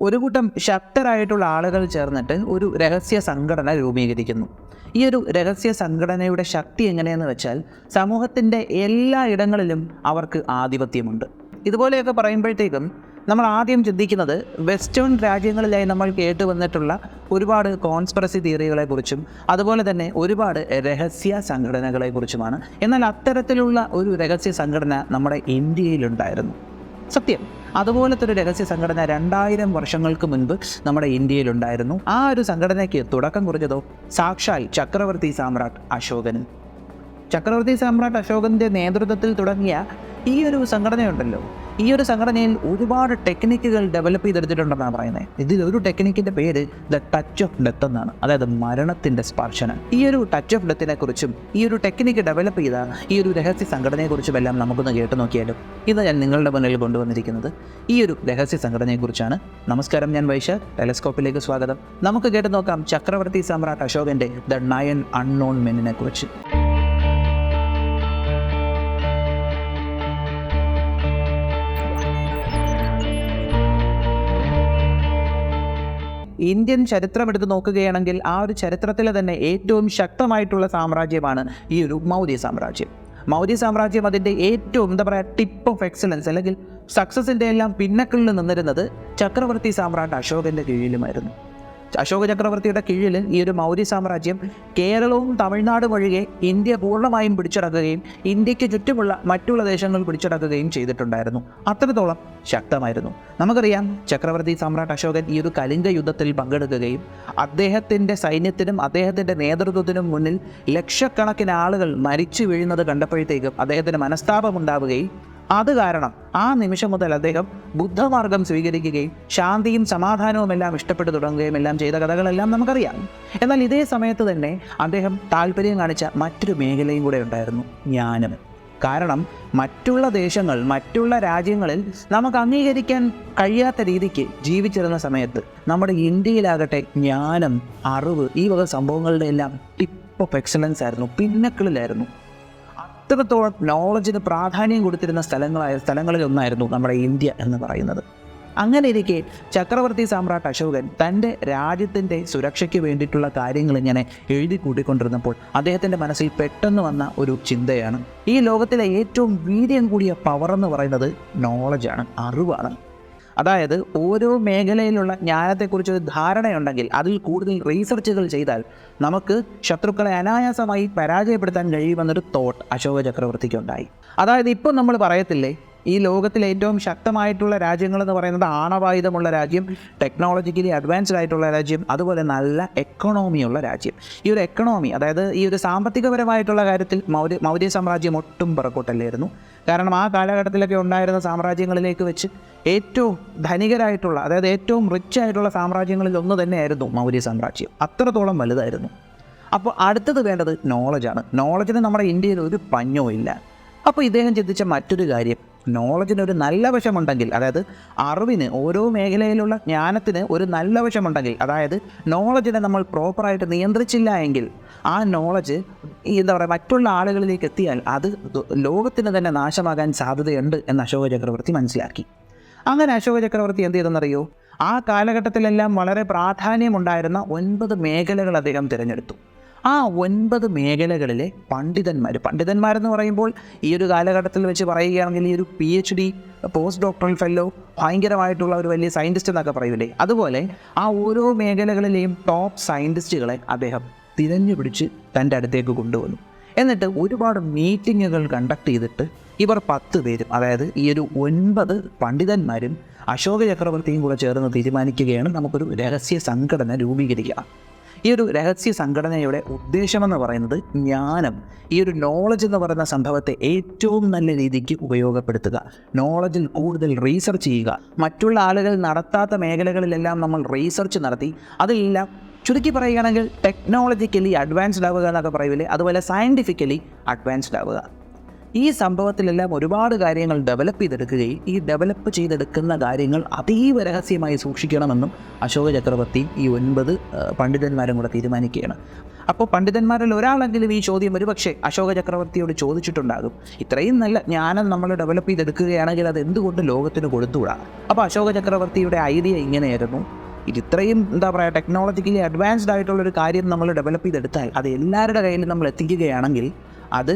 ഒരു കൂട്ടം ശക്തരായിട്ടുള്ള ആളുകൾ ചേർന്നിട്ട് ഒരു രഹസ്യ സംഘടന രൂപീകരിക്കുന്നു. ഈ ഒരു രഹസ്യ സംഘടനയുടെ ശക്തി എങ്ങനെയെന്ന് വെച്ചാൽ സമൂഹത്തിൻ്റെ എല്ലാ ഇടങ്ങളിലും അവർക്ക് ആധിപത്യമുണ്ട്. ഇതുപോലെയൊക്കെ പറയുമ്പോഴത്തേക്കും നമ്മൾ ആദ്യം ചിന്തിക്കുന്നത് വെസ്റ്റേൺ രാജ്യങ്ങളിലായി നമ്മൾ കേട്ടുവന്നിട്ടുള്ള ഒരുപാട് കോൺസ്പിറസി തിയറികളെക്കുറിച്ചും അതുപോലെ തന്നെ ഒരുപാട് രഹസ്യ സംഘടനകളെക്കുറിച്ചുമാണ്. എന്നാൽ അത്തരത്തിലുള്ള ഒരു രഹസ്യ സംഘടന നമ്മുടെ ഇന്ത്യയിലുണ്ടായിരുന്നു. സത്യം, അതുപോലത്തെ ഒരു രഹസ്യ സംഘടന 2000 വർഷങ്ങൾക്ക് മുൻപ് നമ്മുടെ ഇന്ത്യയിലുണ്ടായിരുന്നു. ആ ഒരു സംഘടനയ്ക്ക് തുടക്കം കുറിച്ചതോ സാക്ഷാൽ ചക്രവർത്തി സാമ്രാട്ട് അശോകൻ. ചക്രവർത്തി സാമ്രാട്ട് അശോകൻ്റെ നേതൃത്വത്തിൽ തുടങ്ങിയ ഈ ഒരു സംഘടനയുണ്ടല്ലോ, ഈ ഒരു സംഘടനയിൽ ഒരുപാട് ടെക്നിക്കുകൾ ഡെവലപ്പ് ചെയ്തെടുത്തിട്ടുണ്ടെന്നാണ് പറയുന്നത്. ഇതിലൊരു ടെക്നിക്കിൻ്റെ പേര് ദ ടച്ച് ഓഫ് ഡെത്ത് എന്നാണ്, അതായത് മരണത്തിൻ്റെ സ്പർശനം. ഈ ഒരു ടച്ച് ഓഫ് ഡെത്തിനെ കുറിച്ചും ഈ ഒരു ടെക്നിക്ക് ഡെവലപ്പ് ചെയ്ത ഈ ഒരു രഹസ്യ സംഘടനയെക്കുറിച്ചും എല്ലാം നമുക്കൊന്ന് കേട്ടു നോക്കിയാലും. ഇന്ന് ഞാൻ നിങ്ങളുടെ മുന്നിൽ കൊണ്ടുവന്നിരിക്കുന്നത് ഈ ഒരു രഹസ്യ സംഘടനയെക്കുറിച്ചാണ്. നമസ്കാരം, ഞാൻ വൈശാഖ്. ടെലസ്കോപ്പിലേക്ക് സ്വാഗതം. നമുക്ക് കേട്ടു നോക്കാം ചക്രവർത്തി സാമ്രാട്ട് അശോകൻ്റെ ദ 9 അൺനോൺ മെന്നിനെ കുറിച്ച്. ഇന്ത്യൻ ചരിത്രം എടുത്ത് നോക്കുകയാണെങ്കിൽ ആ ഒരു ചരിത്രത്തിലെ തന്നെ ഏറ്റവും ശക്തമായിട്ടുള്ള സാമ്രാജ്യമാണ് ഈ ഒരു മൗര്യ സാമ്രാജ്യം. മൗര്യ സാമ്രാജ്യം അതിൻ്റെ ഏറ്റവും ടിപ്പ് ഓഫ് എക്സലൻസ് അല്ലെങ്കിൽ സക്സസിൻ്റെ എല്ലാം പിന്നക്കിളിൽ നിന്നിരുന്നത് ചക്രവർത്തി സാമ്രാട്ട് അശോകൻ്റെ കീഴിലുമായിരുന്നു. അശോക ചക്രവർത്തിയുടെ കീഴിൽ ഈ ഒരു മൗര്യ സാമ്രാജ്യം കേരളവും തമിഴ്നാടും ഒഴികെ ഇന്ത്യ പൂർണ്ണമായും പിടിച്ചടക്കുകയും ഇന്ത്യക്ക് ചുറ്റുമുള്ള മറ്റുള്ള ദേശങ്ങൾ പിടിച്ചടക്കുകയും ചെയ്തിട്ടുണ്ടായിരുന്നു. അത്രത്തോളം ശക്തമായിരുന്നു. നമുക്കറിയാം, ചക്രവർത്തി സാമ്രാട്ട് അശോകൻ ഈ ഒരു കലിംഗ യുദ്ധത്തിൽ പങ്കെടുക്കുകയും അദ്ദേഹത്തിൻ്റെ സൈന്യത്തിനും അദ്ദേഹത്തിൻ്റെ നേതൃത്വത്തിനും മുന്നിൽ ലക്ഷക്കണക്കിന് ആളുകൾ മരിച്ചു വീഴുന്നത് കണ്ടപ്പോഴത്തേക്കും അദ്ദേഹത്തിന് മനസ്താപമുണ്ടാവുകയും അത് കാരണം ആ നിമിഷം മുതൽ അദ്ദേഹം ബുദ്ധമാർഗം സ്വീകരിക്കുകയും ശാന്തിയും സമാധാനവും എല്ലാം ഇഷ്ടപ്പെട്ടു തുടങ്ങുകയും എല്ലാം ചെയ്ത കഥകളെല്ലാം നമുക്കറിയാം. എന്നാൽ ഇതേ സമയത്ത് തന്നെ അദ്ദേഹം താല്പര്യം കാണിച്ച മറ്റൊരു മേഖലയും കൂടെ ഉണ്ടായിരുന്നു, ജ്ഞാനം. കാരണം മറ്റുള്ള ദേശങ്ങൾ, മറ്റുള്ള രാജ്യങ്ങളിൽ നമുക്ക് അംഗീകരിക്കാൻ കഴിയാത്ത രീതിക്ക് ജീവിച്ചിരുന്ന സമയത്ത് നമ്മുടെ ഇന്ത്യയിലാകട്ടെ ജ്ഞാനം, അറിവ്, ഈ വക സംഭവങ്ങളുടെ എല്ലാം ടിപ്പ് ഓഫ് എക്സലൻസ് ആയിരുന്നു, പിന്നക്കിളിലായിരുന്നു. അത്രത്തോളം നോളജിന് പ്രാധാന്യം കൊടുത്തിരുന്ന സ്ഥലങ്ങളിലൊന്നായിരുന്നു നമ്മുടെ ഇന്ത്യ എന്ന് പറയുന്നത്. അങ്ങനെ ഇരിക്കെ ചക്രവർത്തി സാമ്രാട്ട് അശോകൻ തൻ്റെ രാജ്യത്തിൻ്റെ സുരക്ഷയ്ക്ക് വേണ്ടിയിട്ടുള്ള കാര്യങ്ങൾ ഇങ്ങനെ എഴുതി കൂട്ടിക്കൊണ്ടിരുന്നപ്പോൾ അദ്ദേഹത്തിൻ്റെ മനസ്സിൽ പെട്ടെന്ന് വന്ന ഒരു ചിന്തയാണ്, ഈ ലോകത്തിലെ ഏറ്റവും വീര്യം കൂടിയ പവർ എന്ന് പറയുന്നത് നോളജാണ്, അറിവാണ്. അതായത് ഓരോ മേഖലയിലുള്ള ജ്ഞാനത്തെക്കുറിച്ചൊരു ധാരണയുണ്ടെങ്കിൽ അതിൽ കൂടുതൽ റീസർച്ചുകൾ ചെയ്താൽ നമുക്ക് ശത്രുക്കളെ അനായാസമായി പരാജയപ്പെടുത്താൻ കഴിയുമെന്നൊരു തോട്ട് അശോക ചക്രവർത്തിക്കുണ്ടായി. അതായത് ഇപ്പോൾ നമ്മൾ പറയത്തില്ലേ, ഈ ലോകത്തിലെ ഏറ്റവും ശക്തമായിട്ടുള്ള രാജ്യങ്ങളെന്ന് പറയുന്നത് ആണവായുധമുള്ള രാജ്യം, ടെക്നോളജിക്കലി അഡ്വാൻസ്ഡ് ആയിട്ടുള്ള രാജ്യം, അതുപോലെ നല്ല എക്കണോമിയുള്ള രാജ്യം. ഈ ഒരു എക്കണോമി, അതായത് ഈ ഒരു സാമ്പത്തികപരമായിട്ടുള്ള കാര്യത്തിൽ മൗര്യ സാമ്രാജ്യം ഒട്ടും പുറകോട്ടല്ലായിരുന്നു. കാരണം ആ കാലഘട്ടത്തിലൊക്കെ ഉണ്ടായിരുന്ന സാമ്രാജ്യങ്ങളിലേക്ക് വെച്ച് ഏറ്റവും ധനികരായിട്ടുള്ള, അതായത് ഏറ്റവും റിച്ച് ആയിട്ടുള്ള സാമ്രാജ്യങ്ങളിൽ ഒന്ന് തന്നെയായിരുന്നു മൗര്യ സാമ്രാജ്യം. അത്രത്തോളം വലുതായിരുന്നു. അപ്പോൾ അടുത്തത് വേണ്ടത് നോളജാണ്. നോളജിന് നമ്മുടെ ഇന്ത്യയിൽ ഒരു പഞ്ഞവും ഇല്ല. അപ്പോൾ ഇദ്ദേഹം ചിന്തിച്ച മറ്റൊരു കാര്യം, നോളജിനൊരു നല്ല വശമുണ്ടെങ്കിൽ, അതായത് അറിവിന്, ഓരോ മേഖലയിലുള്ള ജ്ഞാനത്തിന് ഒരു നല്ല വശമുണ്ടെങ്കിൽ, അതായത് നോളജിനെ നമ്മൾ പ്രോപ്പറായിട്ട് നിയന്ത്രിച്ചില്ല എങ്കിൽ ആ നോളജ് മറ്റുള്ള ആളുകളിലേക്ക് എത്തിയാൽ അത് ലോകത്തിന് തന്നെ നാശമാകാൻ സാധ്യതയുണ്ട് എന്ന് അശോക ചക്രവർത്തി മനസ്സിലാക്കി. അങ്ങനെ അശോക ചക്രവർത്തി എന്ത് ചെയ്തെന്നറിയോ, ആ കാലഘട്ടത്തിലെല്ലാം വളരെ പ്രാധാന്യമുണ്ടായിരുന്ന 9 മേഖലകൾ അദ്ദേഹം തിരഞ്ഞെടുത്തു. ആ 9 മേഖലകളിലെ പണ്ഡിതന്മാരെന്ന് പറയുമ്പോൾ ഈ ഒരു കാലഘട്ടത്തിൽ വെച്ച് പറയുകയാണെങ്കിൽ ഈ ഒരു PhD, പോസ്റ്റ് ഡോക്ടറൽ ഫെല്ലോ, ഭയങ്കരമായിട്ടുള്ള ഒരു വലിയ സയൻറ്റിസ്റ്റ് എന്നൊക്കെ പറയൂലേ, അതുപോലെ ആ ഓരോ മേഖലകളിലെയും ടോപ്പ് സയൻറ്റിസ്റ്റുകളെ അദ്ദേഹം തിരഞ്ഞുപിടിച്ച് തൻ്റെ അടുത്തേക്ക് കൊണ്ടുവന്നു. എന്നിട്ട് ഒരുപാട് മീറ്റിങ്ങുകൾ കണ്ടക്ട് ചെയ്തിട്ട് ഇവർ 10 പേരും, അതായത് ഈ ഒരു 9 പണ്ഡിതന്മാരും അശോക ചക്രവർത്തിയും കൂടെ ചേർന്ന് തീരുമാനിക്കുകയാണ് നമുക്കൊരു രഹസ്യ സംഘടന രൂപീകരിക്കുക. ഈ ഒരു രഹസ്യ സംഘടനയുടെ ഉദ്ദേശമെന്ന് പറയുന്നത് ജ്ഞാനം, ഈ ഒരു നോളജ് എന്ന് പറയുന്ന സംഭവത്തെ ഏറ്റവും നല്ല രീതിക്ക് ഉപയോഗപ്പെടുത്തുക, നോളജിൽ കൂടുതൽ റീസർച്ച് ചെയ്യുക. മറ്റുള്ള ആളുകൾ നടത്താത്ത മേഖലകളിലെല്ലാം നമ്മൾ റീസർച്ച് നടത്തി അതിലെല്ലാം ചുരുക്കി പറയുകയാണെങ്കിൽ ടെക്നോളജിക്കലി അഡ്വാൻസ്ഡ് ആവുക എന്നൊക്കെ പറയില്ലേ, അതുപോലെ സയൻറ്റിഫിക്കലി അഡ്വാൻസ്ഡ് ആവുക. ഈ സംഭവത്തിലെല്ലാം ഒരുപാട് കാര്യങ്ങൾ ഡെവലപ്പ് ചെയ്തെടുക്കുകയും ഈ ഡെവലപ്പ് ചെയ്തെടുക്കുന്ന കാര്യങ്ങൾ അതീവ രഹസ്യമായി സൂക്ഷിക്കണമെന്നും അശോക ചക്രവർത്തി ഈ 9 പണ്ഡിതന്മാരും കൂടെ തീരുമാനിക്കുകയാണ്. അപ്പോൾ പണ്ഡിതന്മാരിൽ ഒരാളെങ്കിലും ഈ ചോദ്യം ഒരുപക്ഷെ അശോക ചക്രവർത്തിയോട് ചോദിച്ചിട്ടുണ്ടാകും. ഇത്രയും നല്ല ജ്ഞാനം നമ്മൾ ഡെവലപ്പ് ചെയ്തെടുക്കുകയാണെങ്കിൽ അത് എന്തുകൊണ്ട് ലോകത്തിന് കൊടുത്തുകൂടാ? അപ്പോൾ അശോക ചക്രവർത്തിയുടെ ഐഡിയ ഇങ്ങനെയായിരുന്നു, ഇത്രയും ടെക്നോളജിക്കലി അഡ്വാൻസ്ഡ് ആയിട്ടുള്ളൊരു കാര്യം നമ്മൾ ഡെവലപ്പ് ചെയ്തെടുത്താൽ അത് എല്ലാവരുടെ കയ്യിൽ നമ്മൾ എത്തിക്കുകയാണെങ്കിൽ അത്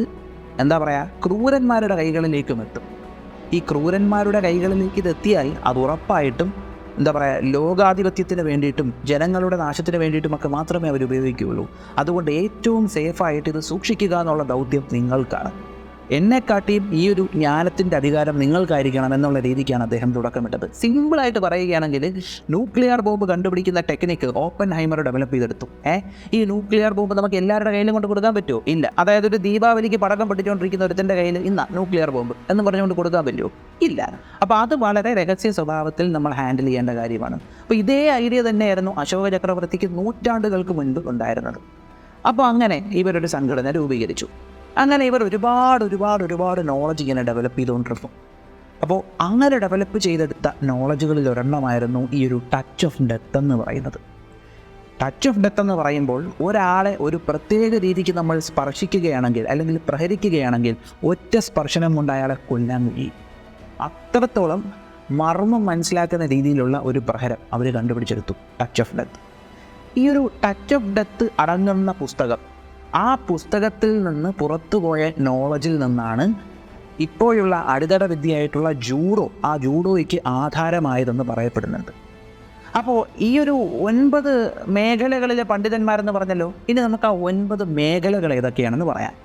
ക്രൂരന്മാരുടെ കൈകളിലേക്കും എത്തും. ഈ ക്രൂരന്മാരുടെ കൈകളിലേക്ക് ഇതെത്തിയാൽ അത് ഉറപ്പായിട്ടും ലോകാധിപത്യത്തിന് വേണ്ടിയിട്ടും ജനങ്ങളുടെ നാശത്തിന് വേണ്ടിയിട്ടുമൊക്കെ മാത്രമേ അവർ ഉപയോഗിക്കുകയുള്ളൂ. അതുകൊണ്ട് ഏറ്റവും സേഫായിട്ട് ഇത് സൂക്ഷിക്കുക എന്നുള്ള ദൗത്യം നിങ്ങൾക്കാണ്. എന്നെക്കാട്ടിയും ഈ ഒരു ജ്ഞാനത്തിൻ്റെ അധികാരം നിങ്ങൾക്കായിരിക്കണം എന്നുള്ള രീതിക്കാണ് അദ്ദേഹം തുടക്കമിട്ടത്. സിമ്പിളായിട്ട് പറയുകയാണെങ്കിൽ ന്യൂക്ലിയർ ബോംബ് കണ്ടുപിടിക്കുന്ന ടെക്നിക്ക് ഓപ്പൻഹൈമർ ഡെവലപ്പ് ചെയ്തെടുത്തു. ഈ ന്യൂക്ലിയർ ബോംബ് നമുക്ക് എല്ലാവരുടെ കയ്യിലും കൊണ്ട് കൊടുക്കാൻ പറ്റുമോ? ഇല്ല. അതായത് ഒരു ദീപാവലിക്ക് പടക്കം പൊട്ടിച്ചുകൊണ്ടിരിക്കുന്ന ഒരുത്തൻ്റെ കയ്യിൽ ഇന്ന ന്യൂക്ലിയർ ബോംബ് എന്ന് പറഞ്ഞുകൊണ്ട് കൊടുക്കാൻ പറ്റുമോ? ഇല്ല. അപ്പോൾ അത് വളരെ രഹസ്യ സ്വഭാവത്തിൽ നമ്മൾ ഹാൻഡിൽ ചെയ്യേണ്ട കാര്യമാണ്. അപ്പോൾ ഇതേ ഐഡിയ തന്നെയായിരുന്നു അശോക ചക്രവർത്തിക്ക് നൂറ്റാണ്ടുകൾക്ക് മുൻപ് ഉണ്ടായിരുന്നത്. അപ്പോൾ അങ്ങനെ ഇവരൊരു സംഘടന രൂപീകരിച്ചു. അങ്ങനെ ഇവർ ഒരുപാട് നോളജ് ഇങ്ങനെ ഡെവലപ്പ് ചെയ്തുകൊണ്ടിരുന്നു. അപ്പോൾ അങ്ങനെ ഡെവലപ്പ് ചെയ്തെടുത്ത നോളജുകളിൽ ഒരെണ്ണമായിരുന്നു ഈ ഒരു ടച്ച് ഓഫ് ഡെത്ത് എന്ന് പറയുന്നത്. ടച്ച് ഓഫ് ഡെത്ത് എന്ന് പറയുമ്പോൾ ഒരാളെ ഒരു പ്രത്യേക രീതിക്ക് നമ്മൾ സ്പർശിക്കുകയാണെങ്കിൽ അല്ലെങ്കിൽ പ്രഹരിക്കുകയാണെങ്കിൽ ഒറ്റ സ്പർശനം കൊണ്ട് അയാളെ കൊല്ലാൻ കഴിയും. അത്രത്തോളം മർമ്മം മനസ്സിലാക്കുന്ന രീതിയിലുള്ള ഒരു പ്രഹരം അവർ കണ്ടുപിടിച്ചെടുത്തു, ടച്ച് ഓഫ് ഡെത്ത്. ഈ ഒരു ടച്ച് ഓഫ് ഡെത്ത് അടങ്ങുന്ന പുസ്തകം, ആ പുസ്തകത്തിൽ നിന്ന് പുറത്തുപോയ നോളജിൽ നിന്നാണ് ഇപ്പോഴുള്ള അടിത്തട വിദ്യയായിട്ടുള്ള ആ ജൂഡോയ്ക്ക് ആധാരമായതെന്ന് പറയപ്പെടുന്നുണ്ട്. അപ്പോൾ ഈ ഒരു 9 മേഖലകളിലെ പണ്ഡിതന്മാരെന്ന് പറഞ്ഞല്ലോ, ഇനി നമുക്ക് ആ 9 മേഖലകൾ ഏതൊക്കെയാണെന്ന് പറയാം.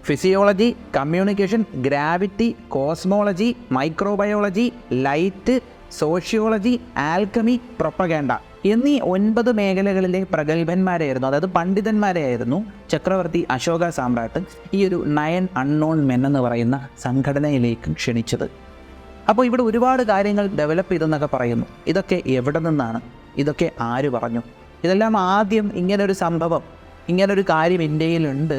Physiology, communication, gravity, cosmology, microbiology, light, sociology, alchemy, propaganda എന്നീ 9 മേഖലകളിലെ പ്രഗത്ഭന്മാരെയായിരുന്നു, അതായത് പണ്ഡിതന്മാരെയായിരുന്നു ചക്രവർത്തി അശോക സാമ്രാട്ട് ഈ ഒരു 9 അൺനോൺ മെൻ എന്ന് പറയുന്ന സംഘടനയിലേക്ക് ക്ഷണിച്ചത്. അപ്പോൾ ഇവിടെ ഒരുപാട് കാര്യങ്ങൾ ഡെവലപ്പ് ചെയ്തെന്നൊക്കെ പറയുന്നു. ഇതൊക്കെ എവിടെ നിന്നാണ്? ഇതൊക്കെ ആര് പറഞ്ഞു? ഇതെല്ലാം ആദ്യം ഇങ്ങനൊരു സംഭവം, ഇങ്ങനൊരു കാര്യം ഇന്ത്യയിലുണ്ട്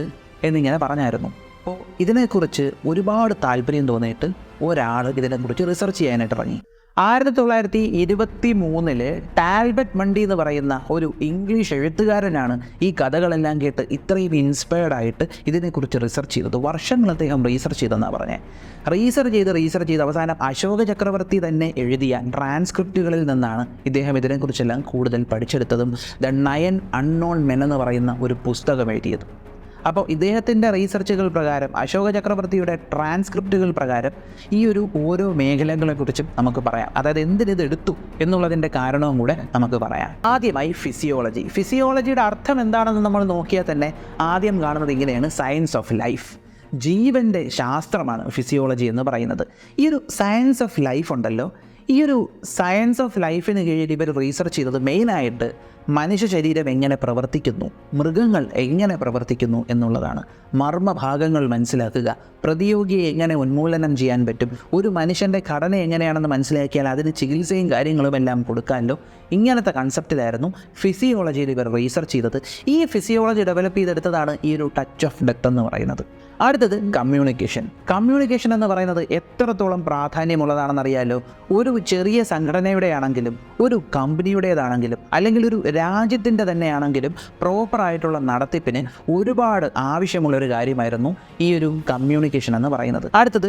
എന്നിങ്ങനെ പറഞ്ഞായിരുന്നു. അപ്പോൾ ഇതിനെക്കുറിച്ച് ഒരുപാട് താല്പര്യം തോന്നിയിട്ട് ഒരാൾ ഇതിനെക്കുറിച്ച് റിസർച്ച് ചെയ്യാനായിട്ട് ഇറങ്ങി. 1923 ടാൽബറ്റ് മണ്ടി എന്ന് പറയുന്ന ഒരു ഇംഗ്ലീഷ് എഴുത്തുകാരനാണ് ഈ കഥകളെല്ലാം കേട്ട് ഇത്രയും ഇൻസ്പയർഡ് ആയിട്ട് ഇതിനെക്കുറിച്ച് റിസർച്ച് ചെയ്തത്. വർഷങ്ങൾ അദ്ദേഹം റീസർച്ച് ചെയ്തെന്നാണ് പറഞ്ഞത്. റീസർച്ച് ചെയ്ത് അവസാനം അശോക ചക്രവർത്തി തന്നെ എഴുതിയ ട്രാൻസ്ക്രിപ്റ്റുകളിൽ നിന്നാണ് ഇദ്ദേഹം ഇതിനെക്കുറിച്ചെല്ലാം കൂടുതൽ പഠിച്ചെടുത്തതും ദ 9 അൺനോൺ മെൻ എന്ന് പറയുന്ന ഒരു പുസ്തകം എഴുതിയത്. അപ്പോൾ ഇദ്ദേഹത്തിൻ്റെ റീസർച്ചുകൾ പ്രകാരം, അശോക ചക്രവർത്തിയുടെ ട്രാൻസ്ക്രിപ്റ്റുകൾ പ്രകാരം ഈ ഒരു ഓരോ മേഖലകളെക്കുറിച്ചും നമുക്ക് പറയാം. അതായത് എന്തിനിത് എടുത്തു എന്നുള്ളതിൻ്റെ കാരണവും കൂടെ നമുക്ക് പറയാം. ആദ്യമായി ഫിസിയോളജിയുടെ അർത്ഥം എന്താണെന്ന് നമ്മൾ നോക്കിയാൽ തന്നെ ആദ്യം കാണുന്നത് ഇങ്ങനെയാണ്: സയൻസ് ഓഫ് ലൈഫ്. ജീവൻ്റെ ശാസ്ത്രമാണ് ഫിസിയോളജി എന്ന് പറയുന്നത്. ഈ ഒരു സയൻസ് ഓഫ് ലൈഫ് ഉണ്ടല്ലോ, ഈ ഒരു സയൻസ് ഓഫ് ലൈഫിന് കീഴിൽ ഇവർ റീസർച്ച് ചെയ്തത് മെയിനായിട്ട് മനുഷ്യ ശരീരം എങ്ങനെ പ്രവർത്തിക്കുന്നു, മൃഗങ്ങൾ എങ്ങനെ പ്രവർത്തിക്കുന്നു എന്നുള്ളതാണ്. മർമ്മഭാഗങ്ങൾ മനസ്സിലാക്കുക, പ്രതിയോഗിയെ എങ്ങനെ ഉന്മൂലനം ചെയ്യാൻ പറ്റും, ഒരു മനുഷ്യൻ്റെ ഘടന എങ്ങനെയാണെന്ന് മനസ്സിലാക്കിയാൽ അതിന് ചികിത്സയും കാര്യങ്ങളും എല്ലാം കൊടുക്കാമല്ലോ. ഇങ്ങനത്തെ കൺസെപ്റ്റിലായിരുന്നു ഫിസിയോളജിയിൽ ഇവർ റീസർച്ച് ചെയ്തത്. ഈ ഫിസിയോളജി ഡെവലപ്പ് ചെയ്തെടുത്തതാണ് ഈ ഒരു ടച്ച് ഓഫ് ഡെത്ത് എന്ന് പറയുന്നത്. അടുത്തത് കമ്മ്യൂണിക്കേഷൻ എന്ന് പറയുന്നത് എത്രത്തോളം പ്രാധാന്യമുള്ളതാണെന്നറിയാലോ. ഒരു ചെറിയ സംഘടനയുടെ ആണെങ്കിലും ഒരു കമ്പനിയുടേതാണെങ്കിലും അല്ലെങ്കിൽ ഒരു രാജ്യത്തിൻ്റെ തന്നെയാണെങ്കിലും പ്രോപ്പറായിട്ടുള്ള നടത്തിപ്പിന് ഒരുപാട് ആവശ്യമുള്ളൊരു കാര്യമായിരുന്നു ഈ ഒരു കമ്മ്യൂണിക്കേഷൻ എന്ന് പറയുന്നത്. അടുത്തത്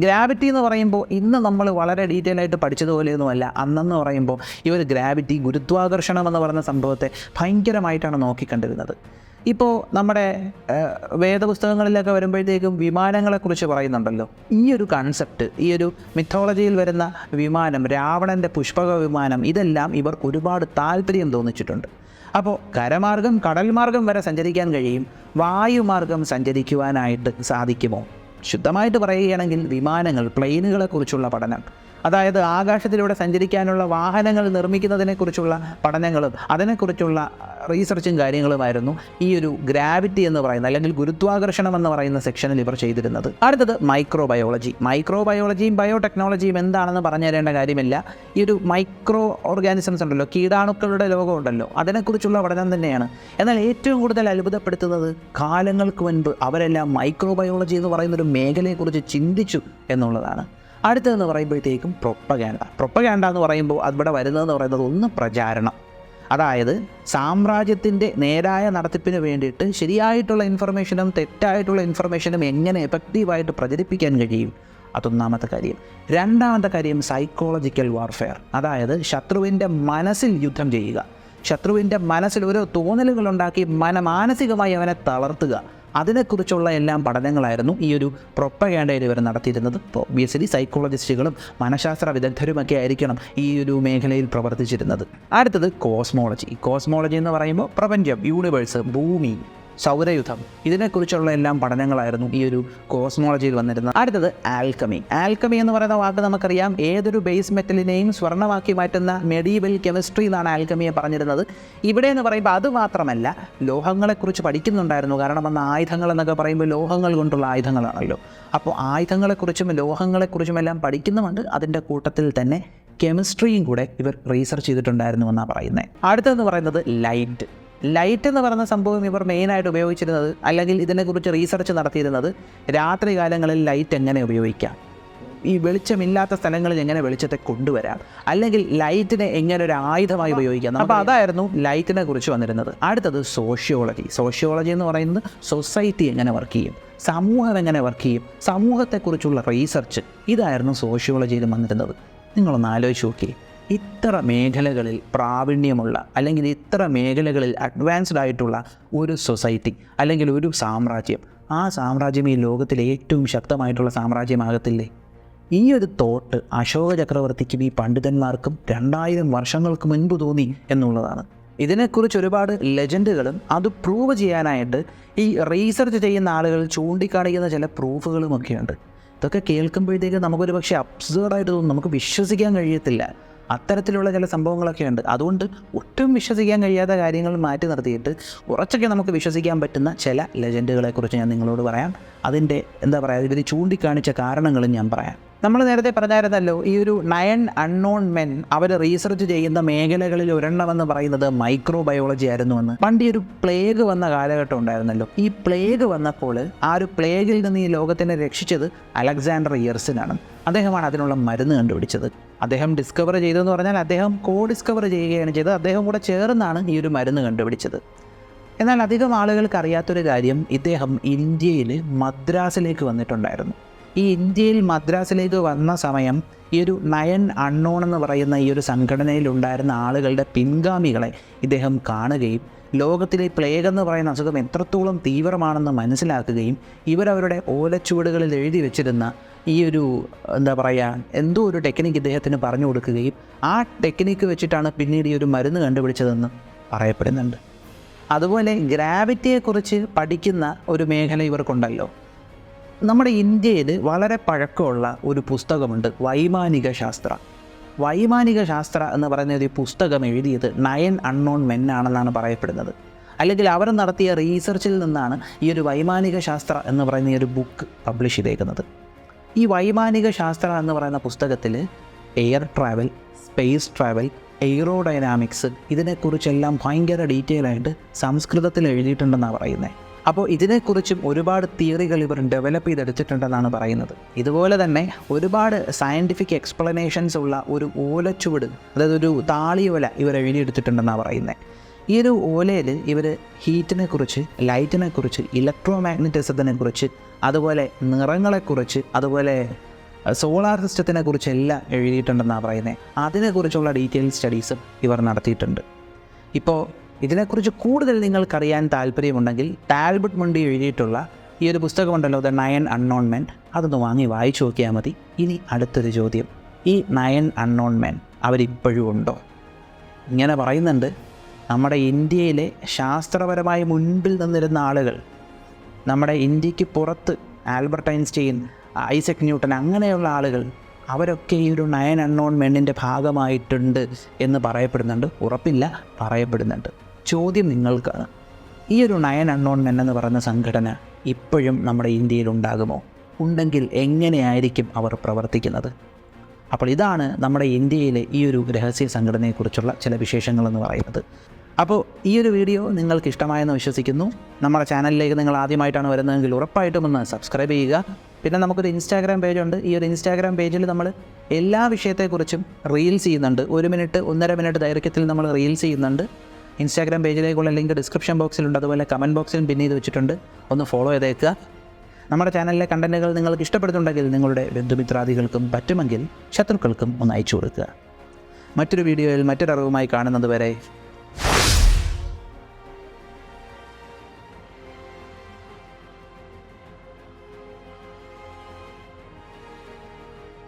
ഗ്രാവിറ്റി എന്ന് പറയുമ്പോൾ ഇന്ന് നമ്മൾ വളരെ ഡീറ്റെയിൽ ആയിട്ട് പഠിച്ചതുപോലെയൊന്നുമല്ല. അന്നെന്ന് പറയുമ്പോൾ ഈ ഒരു ഗ്രാവിറ്റി, ഗുരുത്വാകർഷണം എന്ന് പറയുന്ന സംഭവത്തെ ഭയങ്കരമായിട്ടാണ് നോക്കിക്കണ്ടിരുന്നത്. ഇപ്പോൾ നമ്മുടെ വേദപുസ്തകങ്ങളിലൊക്കെ വരുമ്പോഴത്തേക്കും വിമാനങ്ങളെക്കുറിച്ച് പറയുന്നുണ്ടല്ലോ. ഈ ഒരു കൺസെപ്റ്റ്, ഈ ഒരു മിത്തോളജിയിൽ വരുന്ന വിമാനം, രാവണൻ്റെ പുഷ്പക വിമാനം, ഇതെല്ലാം ഇവർ ഒരുപാട് താല്പര്യം തോന്നിച്ചിട്ടുണ്ട്. അപ്പോൾ കരമാർഗം, കടൽമാർഗം വരെ സഞ്ചരിക്കാൻ കഴിയും, വായുമാർഗം സഞ്ചരിക്കുവാനായിട്ട് സാധിക്കുമോ? ശുദ്ധമായിട്ട് പറയുകയാണെങ്കിൽ വിമാനങ്ങൾ, പ്ലെയിനുകളെക്കുറിച്ചുള്ള പഠനം, അതായത് ആകാശത്തിലൂടെ സഞ്ചരിക്കാനുള്ള വാഹനങ്ങൾ നിർമ്മിക്കുന്നതിനെക്കുറിച്ചുള്ള പഠനങ്ങളും അതിനെക്കുറിച്ചുള്ള റീസർച്ചും കാര്യങ്ങളുമായിരുന്നു ഈ ഒരു ഗ്രാവിറ്റി എന്ന് പറയുന്ന അല്ലെങ്കിൽ ഗുരുത്വാകർഷണം എന്ന് പറയുന്ന സെക്ഷനിൽ ഇവർ ചെയ്തിരുന്നത്. അടുത്തത് മൈക്രോബയോളജിയും ബയോടെക്നോളജിയും എന്താണെന്ന് പറഞ്ഞു തരേണ്ട കാര്യമില്ല. ഈ ഒരു മൈക്രോ ഓർഗാനിസംസ് ഉണ്ടല്ലോ, കീടാണുക്കളുടെ ലോകം ഉണ്ടല്ലോ, അതിനെക്കുറിച്ചുള്ള പഠനം തന്നെയാണ്. എന്നാൽ ഏറ്റവും കൂടുതൽ അത്ഭുതപ്പെടുത്തുന്നത് കാലങ്ങൾക്ക് മുൻപ് അവരെല്ലാം മൈക്രോബയോളജി എന്ന് പറയുന്നൊരു മേഖലയെക്കുറിച്ച് ചിന്തിച്ചു എന്നുള്ളതാണ്. അടുത്തതെന്ന് പറയുമ്പോഴത്തേക്കും പ്രൊപ്പഗാൻഡ എന്ന് പറയുമ്പോൾ അവിടെ വരുന്നതെന്ന് പറയുന്നത് ഒന്ന് പ്രചാരണം, അതായത് സാമ്രാജ്യത്തിൻ്റെ നേരായ നടത്തിപ്പിന് വേണ്ടിയിട്ട് ശരിയായിട്ടുള്ള ഇൻഫർമേഷനും തെറ്റായിട്ടുള്ള ഇൻഫർമേഷനും എങ്ങനെ എഫക്റ്റീവായിട്ട് പ്രചരിപ്പിക്കാൻ കഴിയും, അതൊന്നാമത്തെ കാര്യം. രണ്ടാമത്തെ കാര്യം സൈക്കോളജിക്കൽ വാർഫെയർ, അതായത് ശത്രുവിൻ്റെ മനസ്സിൽ യുദ്ധം ചെയ്യുക, ശത്രുവിൻ്റെ മനസ്സിൽ ഓരോ തോന്നലുകളുണ്ടാക്കി മാനസികമായി അവനെ തളർത്തുക. അതിനെക്കുറിച്ചുള്ള എല്ലാം പഠനങ്ങളായിരുന്നു ഈ ഒരു പ്രൊപ്പഗാൻഡയിൽ ഇവർ നടത്തിയിരുന്നത്. ഇപ്പോൾ ഒബ്വിയസ്ലി സൈക്കോളജിസ്റ്റുകളും മനഃശാസ്ത്ര വിദഗ്ധരുമൊക്കെ ആയിരിക്കണം ഈ ഒരു മേഖലയിൽ പ്രവർത്തിച്ചിരുന്നത്. അടുത്തത് കോസ്മോളജി എന്ന് പറയുമ്പോൾ പ്രപഞ്ചം, യൂണിവേഴ്സ്, ഭൂമി, സൗരയുധം, ഇതിനെക്കുറിച്ചുള്ള എല്ലാം പഠനങ്ങളായിരുന്നു ഈ ഒരു കോസ്മോളജിയിൽ വന്നിരുന്നത്. അടുത്തത് ആൽക്കമി എന്ന് പറയുന്ന വാക്ക് നമുക്കറിയാം. ഏതൊരു ബേസ് മെറ്റലിനെയും സ്വർണ്ണമാക്കി മാറ്റുന്ന മെഡീവൽ കെമിസ്ട്രി എന്നാണ് ആൽക്കമിയെ പറഞ്ഞിരുന്നത്. ഇവിടെ എന്ന് പറയുമ്പോൾ അത് മാത്രമല്ല, ലോഹങ്ങളെക്കുറിച്ച് പഠിക്കുന്നുണ്ടായിരുന്നു. കാരണം അന്ന് ആയുധങ്ങൾ എന്നൊക്കെ പറയുമ്പോൾ ലോഹങ്ങൾ കൊണ്ടുള്ള ആയുധങ്ങളാണല്ലോ. അപ്പോൾ ആയുധങ്ങളെക്കുറിച്ചും ലോഹങ്ങളെക്കുറിച്ചും എല്ലാം പഠിക്കുന്നുമുണ്ട്. അതിൻ്റെ കൂട്ടത്തിൽ തന്നെ കെമിസ്ട്രിയും കൂടെ ഇവർ റീസർച്ച് ചെയ്തിട്ടുണ്ടായിരുന്നു എന്നാണ് പറയുന്നത്. അടുത്തതെന്ന് പറയുന്നത് ലൈറ്റ് എന്ന് പറയുന്ന സംഭവം ഇവർ മെയിനായിട്ട് ഉപയോഗിച്ചിരുന്നത്, അല്ലെങ്കിൽ ഇതിനെക്കുറിച്ച് റീസർച്ച് നടത്തിയിരുന്നത്, രാത്രി കാലങ്ങളിൽ ലൈറ്റ് എങ്ങനെ ഉപയോഗിക്കാം, ഈ വെളിച്ചമില്ലാത്ത സ്ഥലങ്ങളിൽ എങ്ങനെ വെളിച്ചത്തെ കൊണ്ടുവരാം, അല്ലെങ്കിൽ ലൈറ്റിനെ എങ്ങനെ ഒരു ആയുധമായി ഉപയോഗിക്കാം. അപ്പോൾ അതായിരുന്നു ലൈറ്റിനെ കുറിച്ച് വന്നിരുന്നത്. അടുത്തത് സോഷ്യോളജി എന്ന് പറയുന്നത് സൊസൈറ്റി എങ്ങനെ വർക്ക് ചെയ്യും, സമൂഹം എങ്ങനെ വർക്ക് ചെയ്യും, സമൂഹത്തെക്കുറിച്ചുള്ള റീസർച്ച്, ഇതായിരുന്നു സോഷ്യോളജിയിൽ വന്നിരുന്നത്. നിങ്ങളൊന്ന് ആലോചിച്ച് നോക്കി, ഇത്ര മേഖലകളിൽ പ്രാവീണ്യമുള്ള അല്ലെങ്കിൽ ഇത്ര മേഖലകളിൽ അഡ്വാൻസ്ഡ് ആയിട്ടുള്ള ഒരു സൊസൈറ്റി അല്ലെങ്കിൽ ഒരു സാമ്രാജ്യം, ആ സാമ്രാജ്യം ഈ ലോകത്തിലെ ഏറ്റവും ശക്തമായിട്ടുള്ള സാമ്രാജ്യമാകത്തില്ലേ? ഈ ഒരു തോട്ട് അശോക ചക്രവർത്തിക്കും ഈ പണ്ഡിതന്മാർക്കും 2000 വർഷങ്ങൾക്ക് മുൻപ് തോന്നി എന്നുള്ളതാണ്. ഇതിനെക്കുറിച്ച് ഒരുപാട് ലെജൻഡുകളും അത് പ്രൂവ് ചെയ്യാനായിട്ട് ഈ റീസർച്ച് ചെയ്യുന്ന ആളുകൾ ചൂണ്ടിക്കാണിക്കുന്ന ചില പ്രൂഫുകളുമൊക്കെയുണ്ട്. ഇതൊക്കെ കേൾക്കുമ്പോഴത്തേക്ക് നമുക്കൊരു പക്ഷേ അബ്സേർഡായിട്ട് തോന്നും, നമുക്ക് വിശ്വസിക്കാൻ കഴിയത്തില്ല. അത്തരത്തിലുള്ള ചില സംഭവങ്ങളൊക്കെ ഉണ്ട്. അതുകൊണ്ട് ഒട്ടും വിശ്വസിക്കാൻ കഴിയാത്ത കാര്യങ്ങൾ മാറ്റി നിർത്തിയിട്ട് കുറച്ചൊക്കെ നമുക്ക് വിശ്വസിക്കാൻ പറ്റുന്ന ചില ലെജൻഡുകളെക്കുറിച്ച് ഞാൻ നിങ്ങളോട് പറയാം. അതിൻ്റെ ഇവർ ചൂണ്ടിക്കാണിച്ച കാരണങ്ങളും ഞാൻ പറയാം. നമ്മൾ നേരത്തെ പറഞ്ഞായിരുന്നല്ലോ, ഈ ഒരു 9 അൺനോൺ മെൻ അവർ റീസർച്ച് ചെയ്യുന്ന മേഖലകളിൽ ഒരെണ്ണമെന്ന് പറയുന്നത് മൈക്രോബയോളജി ആയിരുന്നുവെന്ന്. പണ്ട് ഈ ഒരു പ്ലേഗ് വന്ന കാലഘട്ടം ഉണ്ടായിരുന്നല്ലോ. ഈ പ്ലേഗ് വന്നപ്പോൾ ആ ഒരു പ്ലേഗിൽ നിന്ന് ഈ ലോകത്തിനെ രക്ഷിച്ചത് അലക്സാണ്ടർ യെർസിനാണ്. അദ്ദേഹമാണ് അതിനുള്ള മരുന്ന് കണ്ടുപിടിച്ചത്. അദ്ദേഹം ഡിസ്കവർ ചെയ്തതെന്ന് പറഞ്ഞാൽ അദ്ദേഹം ഡിസ്കവർ ചെയ്യുകയാണ് ചെയ്തത്. അദ്ദേഹം കൂടെ ചേർന്നാണ് ഈ ഒരു മരുന്ന് കണ്ടുപിടിച്ചത്. എന്നാൽ അധികം ആളുകൾക്ക് അറിയാത്തൊരു കാര്യം, ഇദ്ദേഹം ഇന്ത്യയിൽ മദ്രാസിലേക്ക് വന്നിട്ടുണ്ടായിരുന്നു. ഈ ഇന്ത്യയിൽ മദ്രാസിലേക്ക് വന്ന സമയം ഈ ഒരു 9 അൺനോൺ എന്ന് പറയുന്ന ഈ ഒരു സംഘടനയിലുണ്ടായിരുന്ന ആളുകളുടെ പിൻഗാമികളെ ഇദ്ദേഹം കാണുകയും ലോകത്തിലെ പ്ലേഗ് എന്ന് പറയുന്ന അസുഖം എത്രത്തോളം തീവ്രമാണെന്ന് മനസ്സിലാക്കുകയും ഇവരവരുടെ ഓലച്ചുവടുകളിൽ എഴുതി വെച്ചിരുന്ന ഈ ഒരു എന്തോ ഒരു ടെക്നിക്ക് ഇദ്ദേഹത്തിന് പറഞ്ഞു കൊടുക്കുകയും ആ ടെക്നിക്ക് വെച്ചിട്ടാണ് പിന്നീട് ഈ ഒരു മരുന്ന് കണ്ടുപിടിച്ചതെന്ന് പറയപ്പെടുന്നുണ്ട്. അതുപോലെ ഗ്രാവിറ്റിയെക്കുറിച്ച് പഠിക്കുന്ന ഒരു മേഖല ഇവർക്കുണ്ടല്ലോ. നമ്മുടെ ഇന്ത്യയിൽ വളരെ പഴക്കമുള്ള ഒരു പുസ്തകമുണ്ട്, വൈമാനിക ശാസ്ത്ര എന്ന് പറയുന്ന ഒരു പുസ്തകം എഴുതിയത് 9 അൺനോൺ മെൻ ആണെന്നാണ് പറയപ്പെടുന്നത്. അല്ലെങ്കിൽ അവർ നടത്തിയ റീസർച്ചിൽ നിന്നാണ് ഈ ഒരു വൈമാനിക ശാസ്ത്ര എന്ന് പറയുന്ന ഈ ഒരു ബുക്ക് പബ്ലിഷ് ചെയ്തേക്കുന്നത്. ഈ വൈമാനിക ശാസ്ത്ര എന്ന് പറയുന്ന പുസ്തകത്തിൽ എയർ ട്രാവൽ, സ്പേസ് ട്രാവൽ, എയ്റോഡൈനാമിക്സ് ഇതിനെക്കുറിച്ചെല്ലാം ഭയങ്കര ഡീറ്റെയിൽ ആയിട്ട് സംസ്കൃതത്തിൽ എഴുതിയിട്ടുണ്ടെന്നാണ് പറയുന്നത്. അപ്പോൾ ഇതിനെക്കുറിച്ചും ഒരുപാട് തിയറികൾ ഇവർ ഡെവലപ്പ് ചെയ്തെടുത്തിട്ടുണ്ടെന്നാണ് പറയുന്നത്. ഇതുപോലെ തന്നെ ഒരുപാട് സയൻറ്റിഫിക് എക്സ്പ്ലനേഷൻസ് ഉള്ള ഒരു ഓലച്ചുവട്, അതായത് ഒരു താളിയോല ഇവർ എഴുതിയെടുത്തിട്ടുണ്ടെന്നാണ് പറയുന്നത്. ഈ ഒരു ഓലയിൽ ഇവർ ഹീറ്റിനെക്കുറിച്ച്, ലൈറ്റിനെക്കുറിച്ച്, ഇലക്ട്രോ മാഗ്നറ്റിസത്തിനെക്കുറിച്ച്, അതുപോലെ നിറങ്ങളെക്കുറിച്ച്, അതുപോലെ സോളാർ സിസ്റ്റത്തിനെക്കുറിച്ചെല്ലാം എഴുതിയിട്ടുണ്ടെന്നാണ് പറയുന്നത്. അതിനെക്കുറിച്ചുള്ള ഡീറ്റെയിൽ സ്റ്റഡീസും ഇവർ നടത്തിയിട്ടുണ്ട്. ഇപ്പോൾ ഇതിനെക്കുറിച്ച് കൂടുതൽ നിങ്ങൾക്കറിയാൻ താല്പര്യമുണ്ടെങ്കിൽ ടാൽബർട്ട് മുണ്ടി എഴുതിയിട്ടുള്ള ഈ ഒരു പുസ്തകമുണ്ടല്ലോ, ദ 9 അൺനോൺ മെൻ, അതൊന്ന് വാങ്ങി വായിച്ചു നോക്കിയാൽ മതി. ഇനി അടുത്തൊരു ചോദ്യം, ഈ 9 അൺനോൺ മെൻ അവരിപ്പോഴും ഉണ്ടോ? ഇങ്ങനെ പറയുന്നുണ്ട്, നമ്മുടെ ഇന്ത്യയിലെ ശാസ്ത്രപരമായി മുൻപിൽ നിന്നിരുന്ന ആളുകൾ, നമ്മുടെ ഇന്ത്യക്ക് പുറത്ത് ആൽബർട്ട് ഐൻസ്റ്റീൻ, ഐസക് ന്യൂട്ടൻ, അങ്ങനെയുള്ള ആളുകൾ, അവരൊക്കെ ഈ ഒരു 9 അൺനോൺ മെന്നിൻ്റെ ഭാഗമായിട്ടുണ്ട് എന്ന് പറയപ്പെടുന്നുണ്ട്. ഉറപ്പില്ല, പറയപ്പെടുന്നുണ്ട്. ചോദ്യം നിങ്ങൾക്കാണ്, ഈ ഒരു 9 അൺനോൺ മെൻ എന്ന് പറയുന്ന സംഘടന ഇപ്പോഴും നമ്മുടെ ഇന്ത്യയിൽ ഉണ്ടാകുമോ? ഉണ്ടെങ്കിൽ എങ്ങനെയായിരിക്കും അവർ പ്രവർത്തിക്കുന്നത്? അപ്പോൾ ഇതാണ് നമ്മുടെ ഇന്ത്യയിലെ ഈ ഒരു രഹസ്യ സംഘടനയെക്കുറിച്ചുള്ള ചില വിശേഷങ്ങളെന്ന് പറയുന്നത്. അപ്പോൾ ഈ ഒരു വീഡിയോ നിങ്ങൾക്ക് ഇഷ്ടമായെന്ന് വിശ്വസിക്കുന്നു. നമ്മുടെ ചാനലിലേക്ക് നിങ്ങൾ ആദ്യമായിട്ടാണ് വരുന്നതെങ്കിൽ ഉറപ്പായിട്ടും ഒന്ന് സബ്സ്ക്രൈബ് ചെയ്യുക. പിന്നെ നമുക്കൊരു ഇൻസ്റ്റാഗ്രാം പേജുണ്ട്. ഈ ഒരു ഇൻസ്റ്റാഗ്രാം പേജിൽ നമ്മൾ എല്ലാ വിഷയത്തെക്കുറിച്ചും റീൽസ് ചെയ്യുന്നുണ്ട്. 1 മിനിറ്റ് 1.5 മിനിറ്റ് ദൈർഘ്യത്തിൽ നമ്മൾ റീൽസ് ചെയ്യുന്നുണ്ട്. ഇൻസ്റ്റാഗ്രാം പേജിലേക്കുള്ള ലിങ്ക് ഡിസ്ക്രിപ്ഷൻ ബോക്സിലുണ്ട്, അതുപോലെ കമൻറ്റ് ബോക്സിലും പിൻ ചെയ്ത് വെച്ചിട്ടുണ്ട്. ഒന്ന് ഫോളോ ചെയ്തേക്കുക. നമ്മുടെ ചാനലിലെ കണ്ടൻറ്റുകൾ നിങ്ങൾക്ക് ഇഷ്ടപ്പെടുന്നുണ്ടെങ്കിൽ നിങ്ങളുടെ ബന്ധുമിത്രാദികൾക്കും പറ്റുമെങ്കിൽ ശത്രുക്കൾക്കും ഒന്ന് അയച്ചു കൊടുക്കുക. മറ്റൊരു വീഡിയോയിൽ മറ്റൊരറിവുമായി കാണുന്നത് വരെ